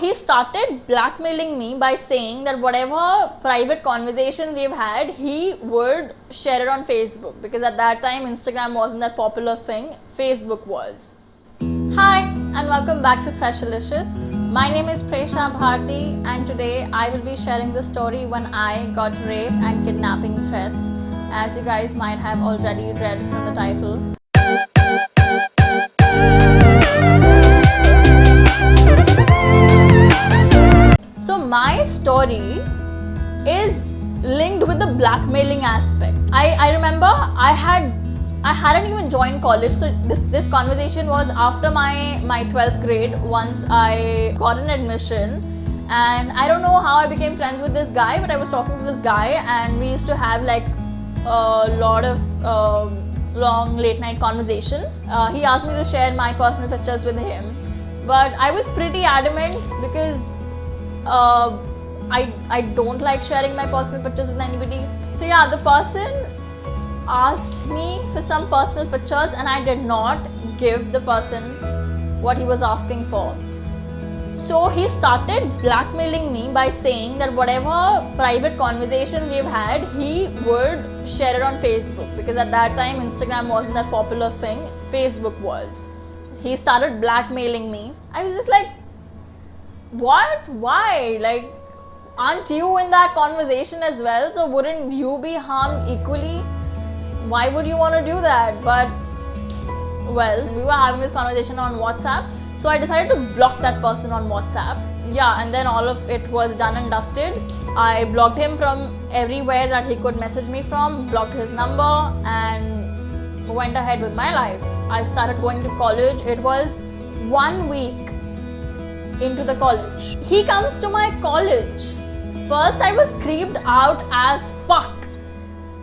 he started blackmailing me by saying that whatever private conversation we've had, he would share it on Facebook, because at that time Instagram wasn't that popular thing, Facebook was. Hi and welcome back to Freshalicious. My name is Presha Bharti and today I will be sharing the story when I got rape and kidnapping threats, as you guys might have already read from the title. So my story is linked with the blackmailing aspect. I remember I hadn't even joined college, so this conversation was after my 12th grade, once I got an admission. And I don't know how I became friends with this guy, but I was talking to this guy and we used to have like a lot of long late night conversations. He asked me to share my personal pictures with him, but I was pretty adamant because I don't like sharing my personal pictures with anybody. So yeah, the person asked me for some personal pictures and I did not give the person what he was asking for. So he started blackmailing me by saying that whatever private conversation we've had, he would share it on Facebook, because at that time Instagram wasn't that popular thing, Facebook was. He started blackmailing me. I was just like, what? Why? Like, aren't you in that conversation as well? So wouldn't you be harmed equally? Why would you want to do that? But well, we were having this conversation on WhatsApp, so I decided to block that person on WhatsApp. Yeah, and then all of it was done and dusted. I blocked him from everywhere that he could message me from, blocked his number, and went ahead with my life. I started going to college. It was 1 week into the college. He comes to my college. First I was creeped out as fuck.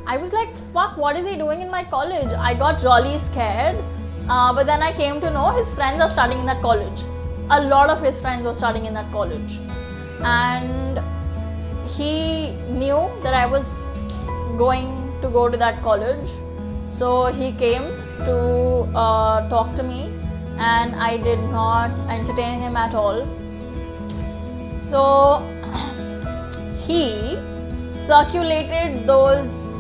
I was like, fuck, what is he doing in my college? I got jolly scared, but then I came to know his friends are studying in that college. A lot of his friends were studying in that college, and he knew that I was going to go to that college, so he came to talk to me, and I did not entertain him at all. So he circulated those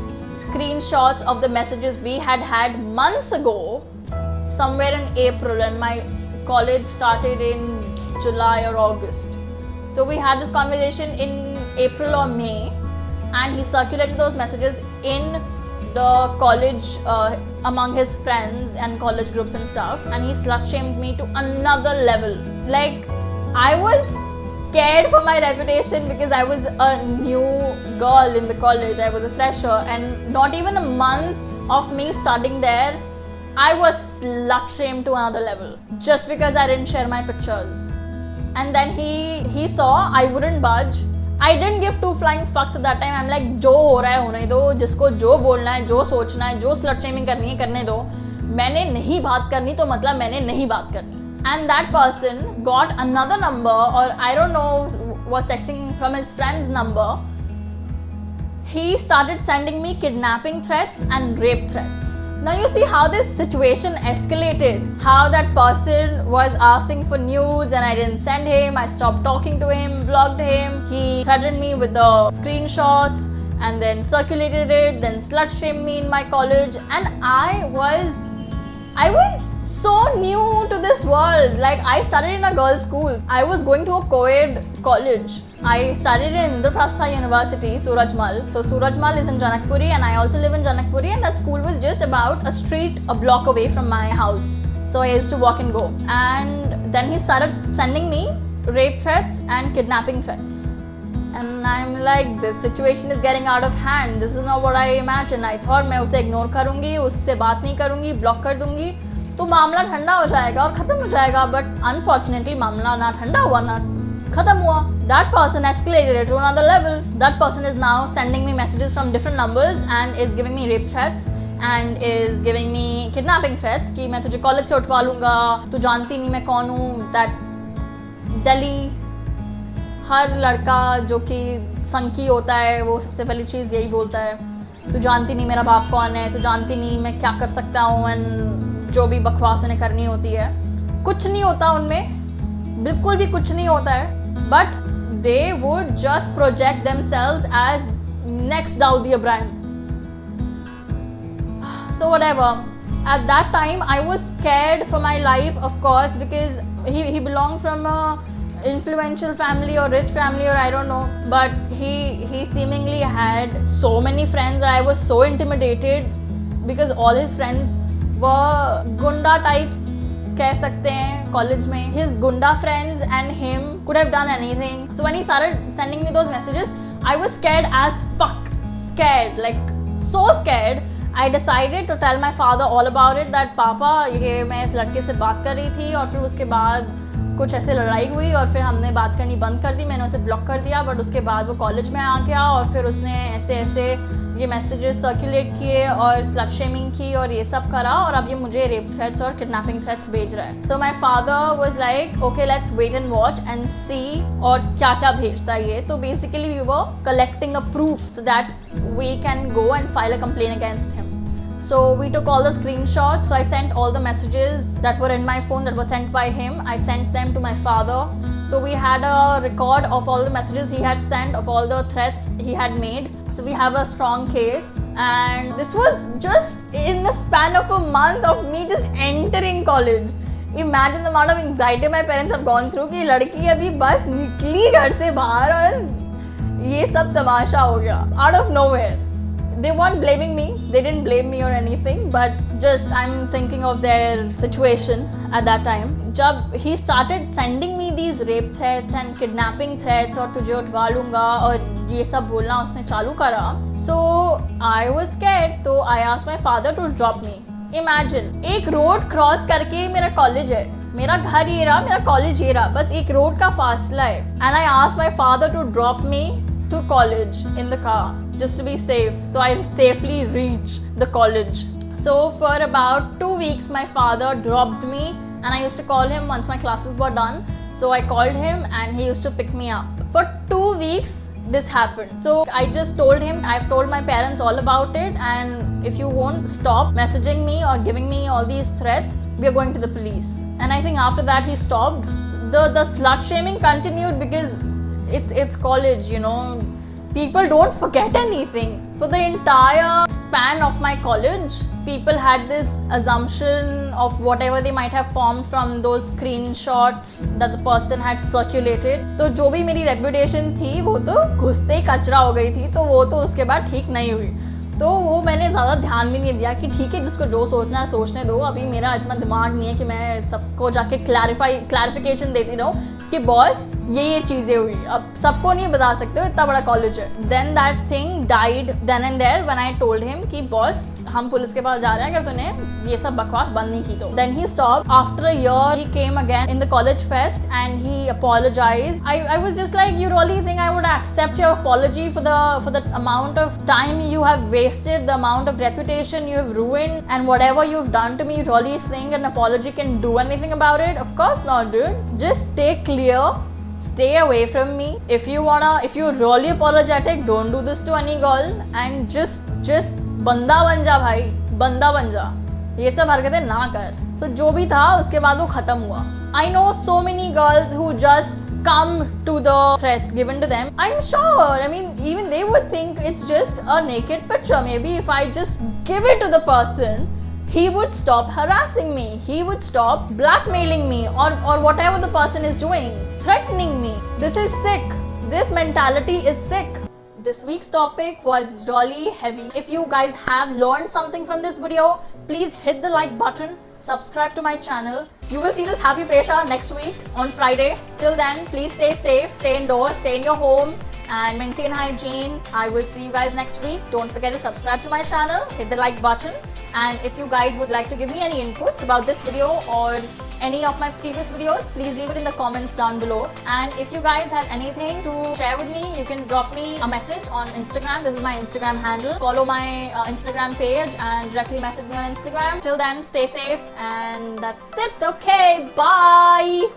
screenshots of the messages we had months ago, somewhere in April, and my college started in July or August. So we had this conversation in April or May, and he circulated those messages in the college among his friends and college groups and stuff, and he slut shamed me to another level. Like, I was scared for my reputation because I was a new girl in the college. I was a fresher, and not even a month of me studying there, I was slut shamed to another level just because I didn't share my pictures. And then he saw I wouldn't budge. I didn't give two flying fucks at that time. I'm like, जो हो रहा है होने दो, जिसको जो बोलना है, जो सोचना है, जो slut shaming करनी है करने दो. मैंने नहीं बात करनी तो मतलब मैंने नहीं बात करनी. And that person got another number, or I don't know, was texting from his friend's number. He started sending me kidnapping threats and rape threats. Now you see how this situation escalated, how that person was asking for nudes and I didn't send him, I stopped talking to him, blocked him, he threatened me with the screenshots and then circulated it, then slut shamed me in my college, and I was so new to this world. Like, I studied in a girls' school. I was going to a co-ed college. I studied in Indraprastha University, Surajmal. So Surajmal is in Janakpuri and I also live in Janakpuri, and that school was just about a block away from my house. So I used to walk and go. And then he started sending me rape threats and kidnapping threats. And I'm like, this situation is getting out of hand. This is not what I imagined. I thought मैं उसे ignore करूँगी, उससे बात नहीं करूँगी, block कर दूँगी, तो मामला ठंडा हो जाएगा और ख़त्म हो जाएगा. But unfortunately मामला ना ठंडा हुआ ना ख़त्म हुआ. That person escalated it to another level. That person is now sending me messages from different numbers and is giving me rape threats and is giving me kidnapping threats कि मैं तुझे कॉलेज से उठवा लूँगा, तू जानती नहीं मैं कौन हूँ. That Delhi, हर लड़का जो कि संकी होता है वो सबसे पहली चीज़ यही बोलता है, तू जानती नहीं मेरा बाप कौन है, तू जानती नहीं मैं क्या कर सकता हूँ, एंड जो भी बकवास उन्हें करनी होती है. कुछ नहीं होता उनमें, बिल्कुल भी कुछ नहीं होता है. but they would just project themselves as next Dawood Ibrahim. So whatever. At that time, I was scared for my life, of course, because he belonged from a influential family or rich family, or I don't know. But he seemingly had so many friends that I was so intimidated because all his friends were gunda types. कह सकते हैं college में. His gunda friends and him could have done anything. So when he started sending me those messages, I was scared as fuck. Scared, like so scared. I decided to tell my father all about it, that पापा ये मैं इस लड़के से बात कर रही थी और फिर उसके बाद कुछ ऐसे लड़ाई हुई और फिर हमने बात करनी बंद कर दी, मैंने उसे ब्लॉक कर दिया. बट उसके बाद वो कॉलेज में आ गया और फिर उसने ऐसे ऐसे ये मैसेजेस सर्कुलेट किए और स्लट शेमिंग की और ये सब करा और अब ये मुझे रेप थ्रेट्स और किडनैपिंग थ्रेट्स भेज रहा है. तो my father was like okay let's wait and watch and see और क्या क्या भेजता है ये. तो basically we were collecting a proof so that we can go and file a complaint against him. So we took all the screenshots. So I sent all the messages that were in my phone that were sent by him. I sent them to my father. So we had a record of all the messages he had sent, of all the threats he had made. So we have a strong case. And this was just in the span of a month of me just entering college. Imagine the amount of anxiety my parents have gone through कि लड़की अभी बस निकली घर से बाहर और ये सब तमाशा हो गया out of nowhere. They weren't blaming me, they didn't blame me or anything, but just I'm thinking of their situation at that time. जब he started sending me these rape threats and kidnapping threats और तुझे उठवा लूँगा और ये सब बोलना उसने चालू करा. So I was scared, तो I asked my father to drop me. Imagine, एक रोड क्रॉस करके मेरा कॉलेज है, मेरा घर ये रहा, मेरा कॉलेज ये रहा, बस एक रोड का फासला है. And I asked my father to drop me to college in the car just to be safe, so I safely reached the college. So for about 2 weeks my father dropped me and I used to call him once my classes were done. So I called him and he used to pick me up. For 2 weeks this happened. So I just told him, I've told my parents all about it, and if you won't stop messaging me or giving me all these threats, we are going to the police. And I think after that he stopped. The slut shaming continued because it's college, you know, people don't forget anything. For the entire span of my college, people had this assumption of whatever they might have formed from those screenshots that the person had circulated. तो जो भी मेरी reputation थी वो तो घुसते ही कचरा हो गई थी, तो वो तो उसके बाद ठीक नहीं हुई. तो वो मैंने ज़्यादा ध्यान भी नहीं दिया कि ठीक है जिसको जो सोचना है सोचने दो. अभी मेरा इतना दिमाग नहीं है कि मैं सबको जाके क्लैरिफिकेशन देती रहूँ कि बॉस ये चीज़ें हुई. अब सबको नहीं बता सकते हो, इतना बड़ा कॉलेज है. Then that thing died then and there when I told him कि बॉस हम पुलिस के पास जा रहे हैं अगर तूने ये सब बकवास बंद नहीं की तो. Then he stop. After a year he came again in the college fest and he apologized. I was just like, you really think I would accept your apology for the amount of time you have wasted, the amount of reputation you have ruined, and whatever you've done to me, you really think an apology can do anything about it? Of course not, dude. Just stay clear, stay away from me. If you're really apologetic, don't do this to any girl, and just बंदा बन जा भाई, बंदा बन जा, ये सब हरकतें ना कर. तो जो भी था उसके बाद वो खत्म हुआ. I know so many girls who just come to the threats given to them. I'm sure, I mean, even they would think it's just a naked picture. Maybe if I just give it to the person, he would stop harassing me, he would stop blackmailing me, or whatever the person is doing, threatening me. This is sick. This mentality is sick. This week's topic was really heavy. If you guys have learned something from this video, please hit the like button, subscribe to my channel. You will see this happy Presha next week on Friday. Till then, please stay safe, stay indoors, stay in your home and maintain hygiene. I will see you guys next week. Don't forget to subscribe to my channel, hit the like button, and if you guys would like to give me any inputs about this video or any of my previous videos, please leave it in the comments down below. And if you guys have anything to share with me, you can drop me a message on Instagram. This is my Instagram handle. Follow my Instagram page and directly message me on Instagram. Till then, stay safe, and that's it. Okay, bye.